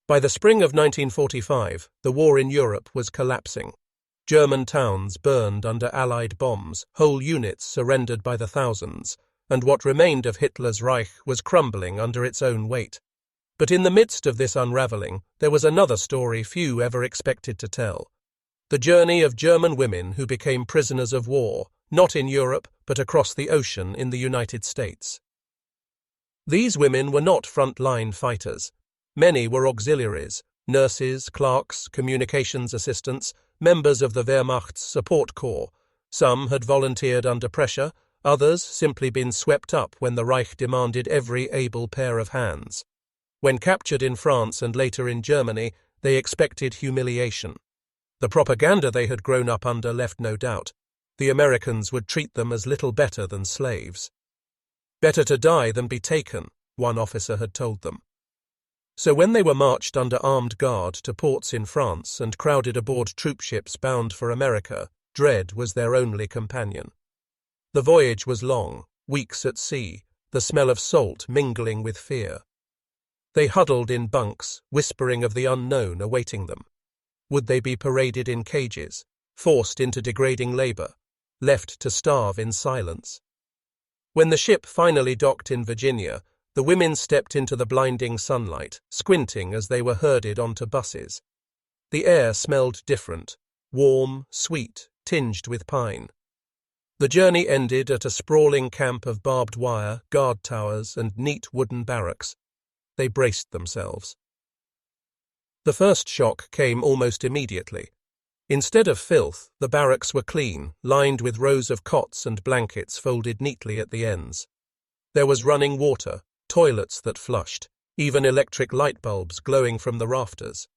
By the spring of 1945, the war in Europe was collapsing. German towns burned under Allied bombs, whole units surrendered by the thousands, and what remained of Hitler's Reich was crumbling under its own weight. But in the midst of this unravelling, there was another story few ever expected to tell. The journey of German women who became prisoners of war, not in Europe, but across the ocean in the United States. These women were not front-line fighters. Many were auxiliaries, nurses, clerks, communications assistants, members of the Wehrmacht's support corps. Some had volunteered under pressure, others simply been swept up when the Reich demanded every able pair of hands. When captured in France and later in Germany, they expected humiliation. The propaganda they had grown up under left no doubt. The Americans would treat them as little better than slaves. Better to die than be taken, one officer had told them. So when they were marched under armed guard to ports in France and crowded aboard troop ships bound for America, dread was their only companion. The voyage was long, weeks at sea, the smell of salt mingling with fear. They huddled in bunks, whispering of the unknown awaiting them. Would they be paraded in cages, forced into degrading labour, left to starve in silence? When the ship finally docked in Virginia, the women stepped into the blinding sunlight, squinting as they were herded onto buses. The air smelled different, warm, sweet, tinged with pine. The journey ended at a sprawling camp of barbed wire, guard towers, and neat wooden barracks. They braced themselves. The first shock came almost immediately. Instead of filth, the barracks were clean, lined with rows of cots and blankets folded neatly at the ends. There was running water, toilets that flushed, even electric light bulbs glowing from the rafters.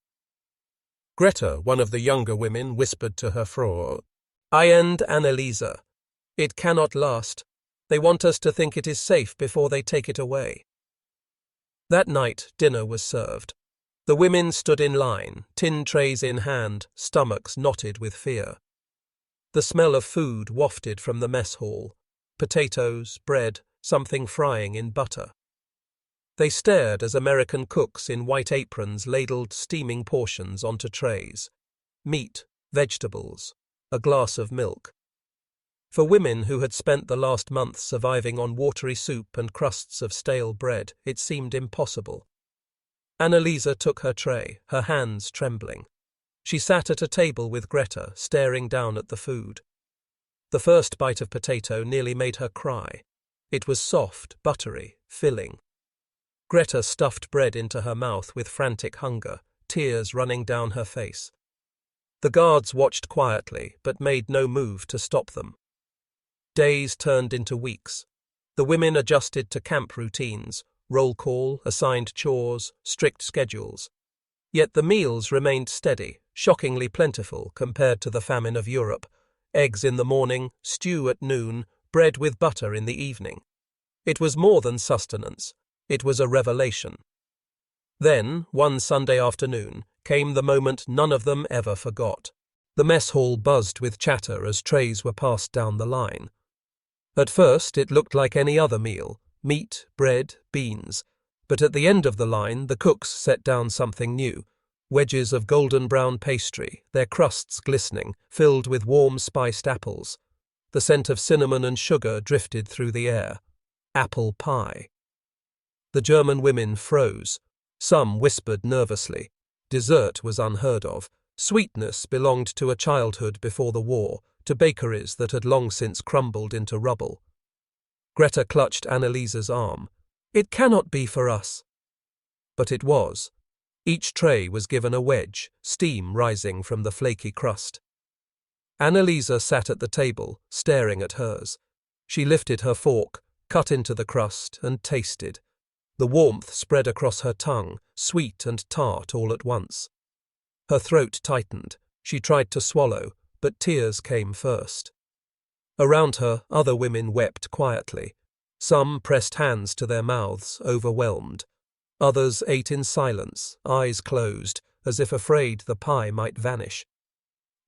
Greta, one of the younger women, whispered to her Frau, "I and Anneliese. It cannot last. They want us to think it is safe before they take it away." That night, dinner was served. The women stood in line, tin trays in hand, stomachs knotted with fear. The smell of food wafted from the mess hall. Potatoes, bread, something frying in butter. They stared as American cooks in white aprons ladled steaming portions onto trays. Meat, vegetables, a glass of milk. For women who had spent the last month surviving on watery soup and crusts of stale bread, it seemed impossible. Anneliese took her tray, her hands trembling. She sat at a table with Greta, staring down at the food. The first bite of potato nearly made her cry. It was soft, buttery, filling. Greta stuffed bread into her mouth with frantic hunger, tears running down her face. The guards watched quietly, but made no move to stop them. Days turned into weeks. The women adjusted to camp routines, roll call, assigned chores, strict schedules. Yet the meals remained steady, shockingly plentiful compared to the famine of Europe. Eggs in the morning, stew at noon, bread with butter in the evening. It was more than sustenance. It was a revelation. Then, one Sunday afternoon, came the moment none of them ever forgot. The mess hall buzzed with chatter as trays were passed down the line. At first it looked like any other meal, meat, bread, beans, but at the end of the line the cooks set down something new, wedges of golden brown pastry, their crusts glistening, filled with warm spiced apples. The scent of cinnamon and sugar drifted through the air. Apple pie. The German women froze. Some whispered nervously. Dessert was unheard of. Sweetness belonged to a childhood before the war, to bakeries that had long since crumbled into rubble. Greta clutched Anneliese's arm. "It cannot be for us." But it was. Each tray was given a wedge, steam rising from the flaky crust. Anneliese sat at the table, staring at hers. She lifted her fork, cut into the crust, and tasted. The warmth spread across her tongue, sweet and tart all at once. Her throat tightened. She tried to swallow, but tears came first. Around her, other women wept quietly. Some pressed hands to their mouths, overwhelmed. Others ate in silence, eyes closed, as if afraid the pie might vanish.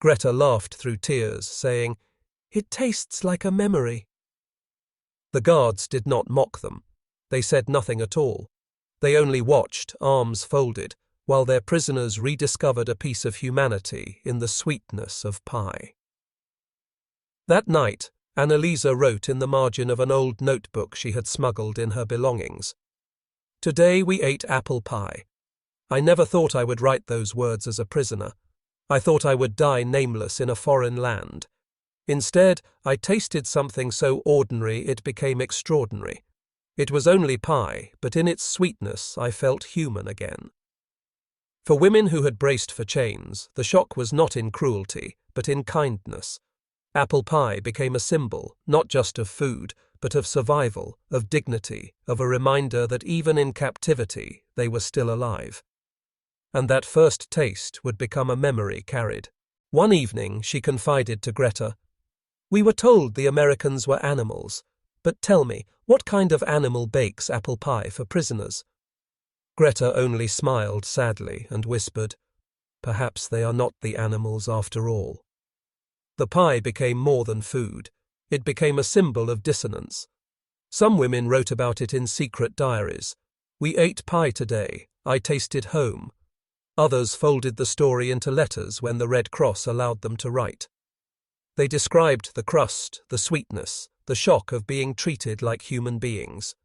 Greta laughed through tears, saying, "It tastes like a memory." The guards did not mock them. They said nothing at all. They only watched, arms folded, while their prisoners rediscovered a piece of humanity in the sweetness of pie. That night, Annalisa wrote in the margin of an old notebook she had smuggled in her belongings, "Today we ate apple pie. I never thought I would write those words as a prisoner. I thought I would die nameless in a foreign land. Instead, I tasted something so ordinary it became extraordinary. It was only pie, but in its sweetness I felt human again." For women who had braced for chains, the shock was not in cruelty, but in kindness. Apple pie became a symbol, not just of food, but of survival, of dignity, of a reminder that even in captivity they were still alive. And that first taste would become a memory carried. One evening she confided to Greta, "We were told the Americans were animals, but tell me, what kind of animal bakes apple pie for prisoners?" Greta only smiled sadly and whispered, "Perhaps they are not the animals after all." The pie became more than food. It became a symbol of dissonance. Some women wrote about it in secret diaries. "We ate pie today. I tasted home." Others folded the story into letters when the Red Cross allowed them to write. They described the crust, the sweetness, the shock of being treated like human beings.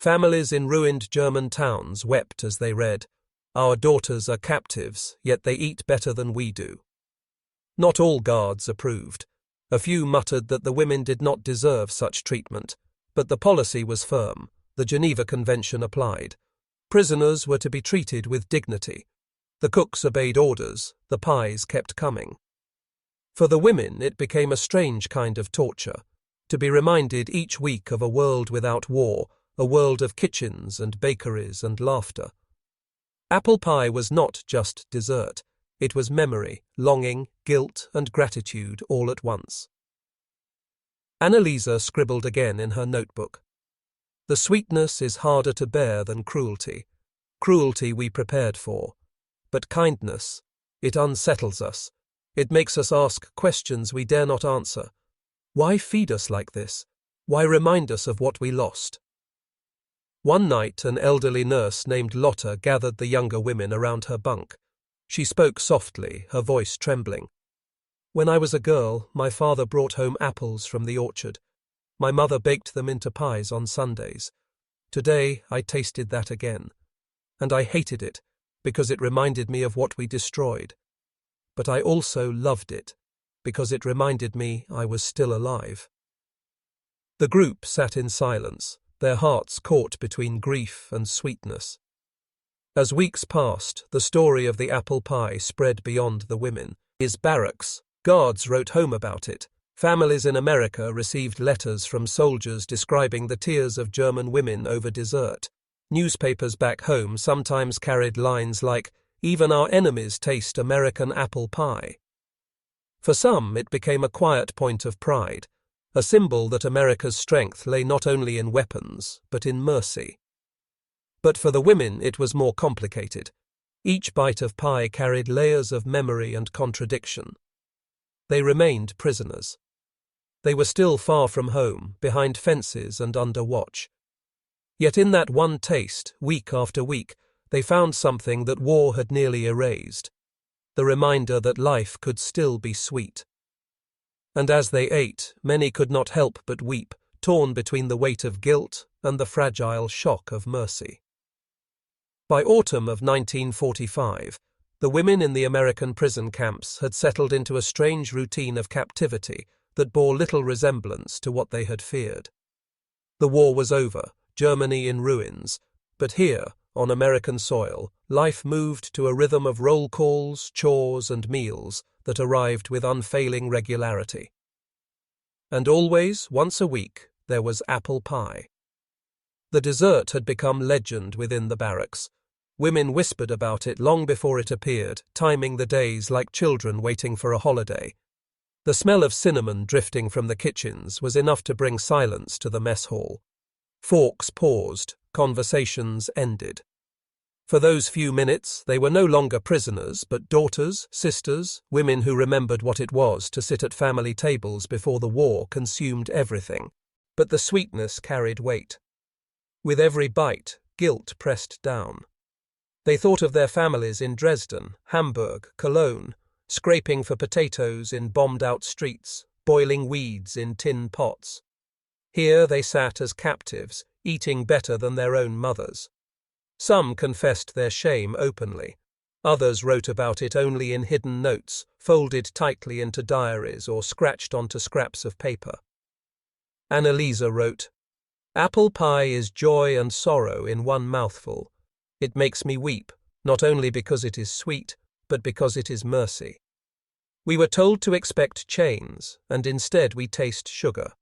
Families in ruined German towns wept as they read, "Our daughters are captives, yet they eat better than we do." Not all guards approved. A few muttered that the women did not deserve such treatment, but the policy was firm. The Geneva Convention applied. Prisoners were to be treated with dignity. The cooks obeyed orders, the pies kept coming. For the women, it became a strange kind of torture, to be reminded each week of a world without war, a world of kitchens and bakeries and laughter. Apple pie was not just dessert. It was memory, longing, guilt, and gratitude all at once. Annalisa scribbled again in her notebook, "The sweetness is harder to bear than cruelty. Cruelty we prepared for. But kindness, it unsettles us. It makes us ask questions we dare not answer. Why feed us like this? Why remind us of what we lost?" One night, an elderly nurse named Lotta gathered the younger women around her bunk. She spoke softly, her voice trembling. "When I was a girl, my father brought home apples from the orchard. My mother baked them into pies on Sundays. Today, I tasted that again. And I hated it, because it reminded me of what we destroyed. But I also loved it, because it reminded me I was still alive." The group sat in silence, their hearts caught between grief and sweetness. As weeks passed, the story of the apple pie spread beyond the women. His barracks, guards wrote home about it. Families in America received letters from soldiers describing the tears of German women over dessert. Newspapers back home sometimes carried lines like, "Even our enemies taste American apple pie." For some, it became a quiet point of pride, a symbol that America's strength lay not only in weapons, but in mercy. But for the women, it was more complicated. Each bite of pie carried layers of memory and contradiction. They remained prisoners. They were still far from home, behind fences and under watch. Yet in that one taste, week after week, they found something that war had nearly erased, the reminder that life could still be sweet. And as they ate, many could not help but weep, torn between the weight of guilt and the fragile shock of mercy. By autumn of 1945, the women in the American prison camps had settled into a strange routine of captivity that bore little resemblance to what they had feared. The war was over, Germany in ruins, but here, on American soil, life moved to a rhythm of roll calls, chores, and meals that arrived with unfailing regularity. And always, once a week, there was apple pie. The dessert had become legend within the barracks. Women whispered about it long before it appeared, timing the days like children waiting for a holiday. The smell of cinnamon drifting from the kitchens was enough to bring silence to the mess hall. Forks paused, conversations ended. For those few minutes, they were no longer prisoners, but daughters, sisters, women who remembered what it was to sit at family tables before the war consumed everything. But the sweetness carried weight. With every bite, guilt pressed down. They thought of their families in Dresden, Hamburg, Cologne, scraping for potatoes in bombed-out streets, boiling weeds in tin pots. Here they sat as captives, eating better than their own mothers. Some confessed their shame openly. Others wrote about it only in hidden notes, folded tightly into diaries or scratched onto scraps of paper. Annalisa wrote, "Apple pie is joy and sorrow in one mouthful. It makes me weep, not only because it is sweet, but because it is mercy. We were told to expect chains, and instead we taste sugar.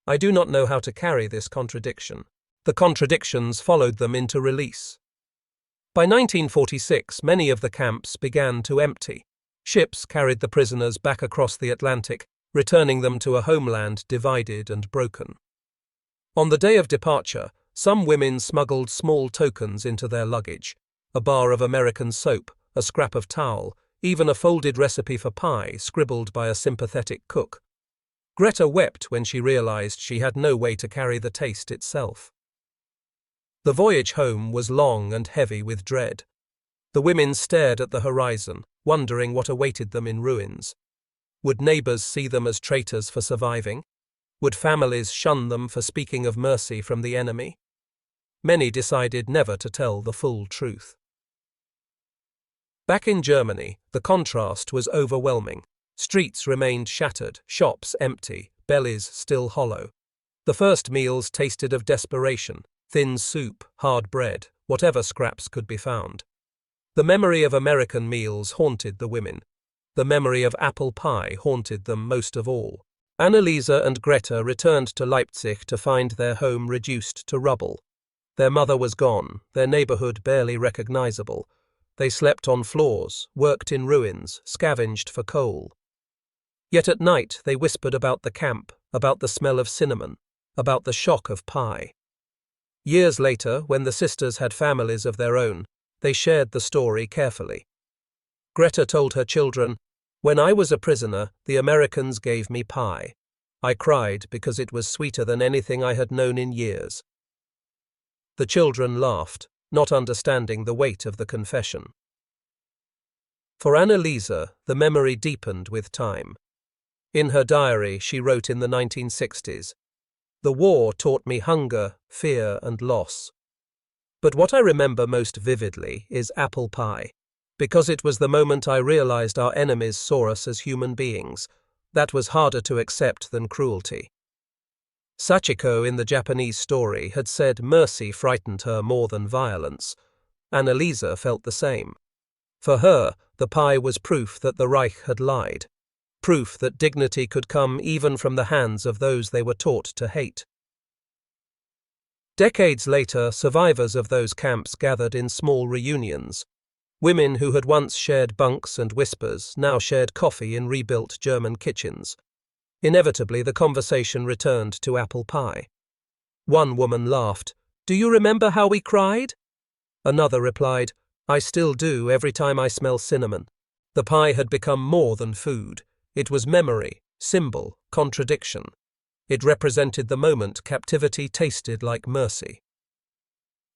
I do not know how to carry this contradiction. The contradictions followed them into release." By 1946, many of the camps began to empty. Ships carried the prisoners back across the Atlantic, returning them to a homeland divided and broken. On the day of departure, some women smuggled small tokens into their luggage: a bar of American soap, a scrap of towel, even a folded recipe for pie scribbled by a sympathetic cook. Greta wept when she realized she had no way to carry the taste itself. The voyage home was long and heavy with dread. The women stared at the horizon, wondering what awaited them in ruins. Would neighbors see them as traitors for surviving? Would families shun them for speaking of mercy from the enemy? Many decided never to tell the full truth. Back in Germany, the contrast was overwhelming. Streets remained shattered, shops empty, bellies still hollow. The first meals tasted of desperation: thin soup, hard bread, whatever scraps could be found. The memory of American meals haunted the women. The memory of apple pie haunted them most of all. Annalisa and Greta returned to Leipzig to find their home reduced to rubble. Their mother was gone, their neighborhood barely recognizable. They slept on floors, worked in ruins, scavenged for coal. Yet at night they whispered about the camp, about the smell of cinnamon, about the shock of pie. Years later, when the sisters had families of their own, they shared the story carefully. Greta told her children, "When I was a prisoner, the Americans gave me pie. I cried because it was sweeter than anything I had known in years." The children laughed, not understanding the weight of the confession. For Annalisa, the memory deepened with time. In her diary, she wrote in the 1960s, "The war taught me hunger, fear, and loss. But what I remember most vividly is apple pie, because it was the moment I realized our enemies saw us as human beings. That was harder to accept than cruelty." Sachiko in the Japanese story had said mercy frightened her more than violence. Annalisa felt the same. For her, the pie was proof that the Reich had lied. Proof that dignity could come even from the hands of those they were taught to hate. Decades later, survivors of those camps gathered in small reunions. Women who had once shared bunks and whispers now shared coffee in rebuilt German kitchens. Inevitably, the conversation returned to apple pie. One woman laughed, "Do you remember how we cried?" Another replied, "I still do every time I smell cinnamon." The pie had become more than food. It was memory, symbol, contradiction. It represented the moment captivity tasted like mercy.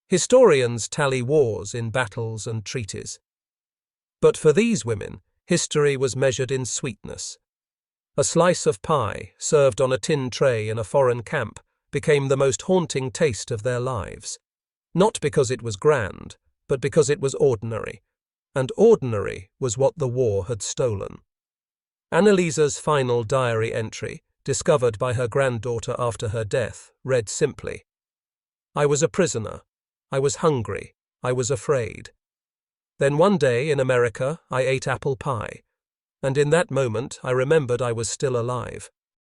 Historians tally wars in battles and treaties. But for these women, history was measured in sweetness. A slice of pie, served on a tin tray in a foreign camp, became the most haunting taste of their lives. Not because it was grand, but because it was ordinary. And ordinary was what the war had stolen. Annalisa's final diary entry, discovered by her granddaughter after her death, read simply, "I was a prisoner. I was hungry. I was afraid. Then one day in America I ate apple pie, and in that moment I remembered I was still alive.